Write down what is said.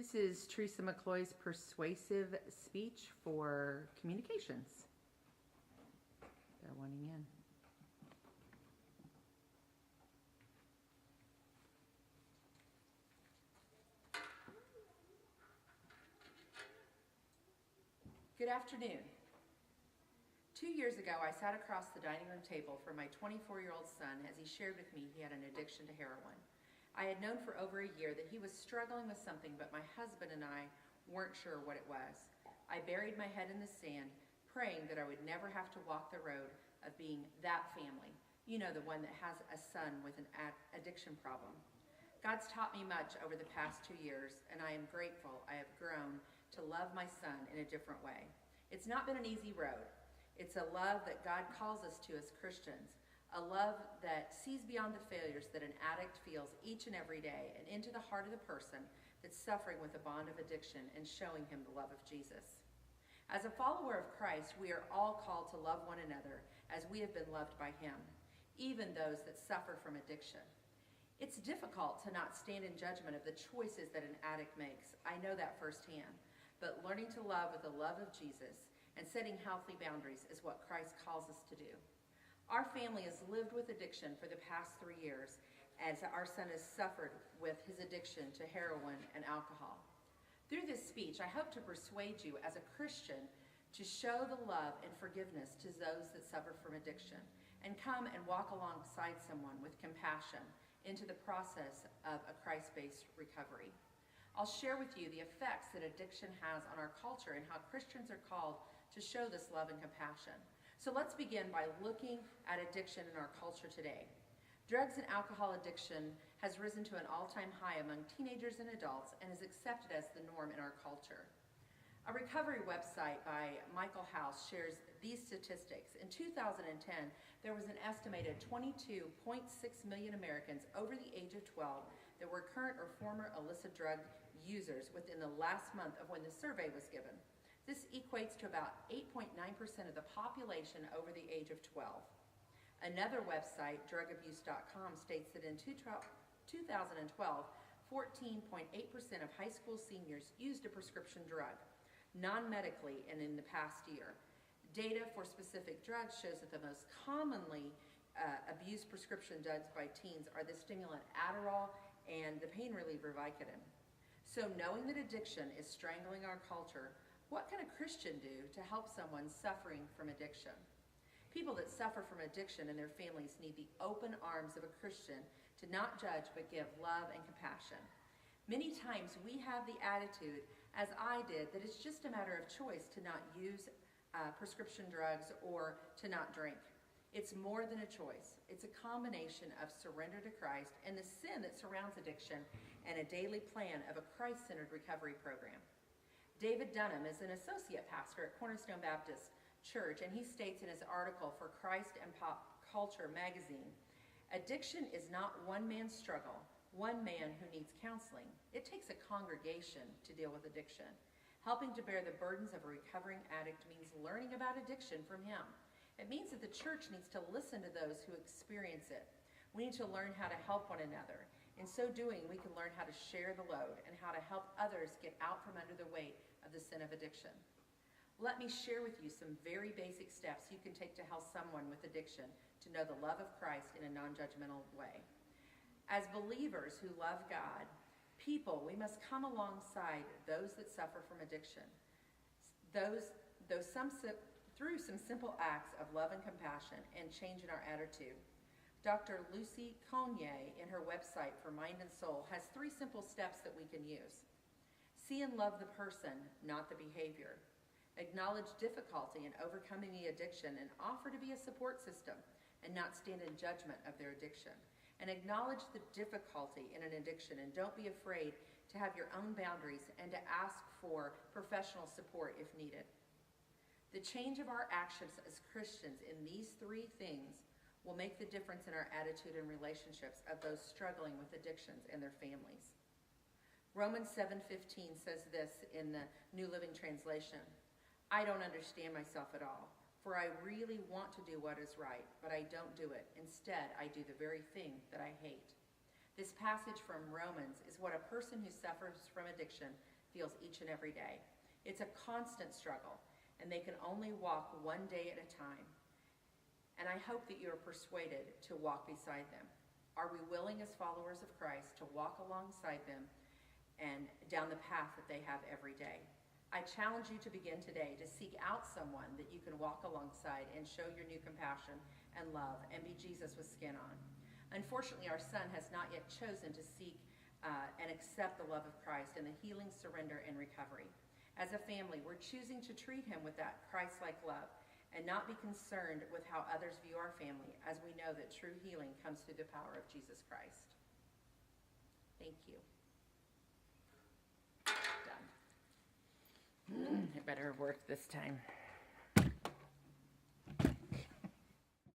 This is Teresa McCloy's Persuasive speech for communications. They're wanting in. Good afternoon. 2 years ago, I sat across the dining room table from my 24-year-old son as he shared with me he had an addiction to heroin. I had known for over a year that he was struggling with something, but my husband and I weren't sure what it was. I buried my head in the sand, praying that I would never have to walk the road of being that family. You know, the one that has a son with an addiction problem. God's taught me much over the past 2 years, and I am grateful I have grown to love my son in a different way. It's not been an easy road. It's a love that God calls us to as Christians, a love that sees beyond the failures that an addict feels each and every day and into the heart of the person that's suffering with a bond of addiction and showing him the love of Jesus. As a follower of Christ, we are all called to love one another as we have been loved by him, even those that suffer from addiction. It's difficult to not stand in judgment of the choices that an addict makes. I know that firsthand. But learning to love with the love of Jesus and setting healthy boundaries is what Christ calls us to do. Our family has lived with addiction for the past 3 years as our son has suffered with his addiction to heroin and alcohol. Through this speech, I hope to persuade you as a Christian to show the love and forgiveness to those that suffer from addiction and come and walk alongside someone with compassion into the process of a Christ-based recovery. I'll share with you the effects that addiction has on our culture and how Christians are called to show this love and compassion. So let's begin by looking at addiction in our culture today. Drugs and alcohol addiction has risen to an all-time high among teenagers and adults and is accepted as the norm in our culture. A recovery website by Michael House shares these statistics. In 2010, there was an estimated 22.6 million Americans over the age of 12 that were current or former illicit drug users within the last month of when the survey was given. This equates to about 8.9% of the population over the age of 12. Another website, drugabuse.com, states that in 2012, 14.8% of high school seniors used a prescription drug, non-medically, and in the past year. Data for specific drugs shows that the most commonly abused prescription drugs by teens are the stimulant Adderall and the pain reliever Vicodin. So knowing that addiction is strangling our culture, what can a Christian do to help someone suffering from addiction? People that suffer from addiction and their families need the open arms of a Christian to not judge but give love and compassion. Many times we have the attitude, as I did, that it's just a matter of choice to not use prescription drugs or to not drink. It's more than a choice. It's a combination of surrender to Christ and the sin that surrounds addiction and a daily plan of a Christ-centered recovery program. David Dunham is an associate pastor at Cornerstone Baptist Church, and he states in his article for Christ and Pop Culture magazine, addiction is not one man's struggle, one man who needs counseling. It takes a congregation to deal with addiction. Helping to bear the burdens of a recovering addict means learning about addiction from him. It means that the church needs to listen to those who experience it. We need to learn how to help one another. In so doing, we can learn how to share the load and how to help others get out from under the weight of the sin of addiction. Let me share with you some very basic steps you can take to help someone with addiction to know the love of Christ in a non-judgmental way. As believers who love God, we must come alongside those that suffer from addiction. Through some simple acts of love and compassion and change in our attitude. Dr. Lucy Cognier, in her website for Mind and Soul, has 3 simple steps that we can use. See and love the person, not the behavior. Acknowledge difficulty in overcoming the addiction and offer to be a support system and not stand in judgment of their addiction. And acknowledge the difficulty in an addiction and don't be afraid to have your own boundaries and to ask for professional support if needed. The change of our actions as Christians in these 3 things will make the difference in our attitude and relationships of those struggling with addictions and their families. Romans 7:15 says this in the New Living Translation, I don't understand myself at all, for I really want to do what is right, but I don't do it. Instead, I do the very thing that I hate. This passage from Romans is what a person who suffers from addiction feels each and every day. It's a constant struggle, and they can only walk one day at a time. And I hope that you are persuaded to walk beside them. Are we willing as followers of Christ to walk alongside them and down the path that they have every day? I challenge you to begin today to seek out someone that you can walk alongside and show your new compassion and love and be Jesus with skin on. Unfortunately, our son has not yet chosen to seek and accept the love of Christ and the healing, surrender, and recovery. As a family, we're choosing to treat him with that Christ-like love and not be concerned with how others view our family, as we know that true healing comes through the power of Jesus Christ. Thank you. Done. I better have worked this time.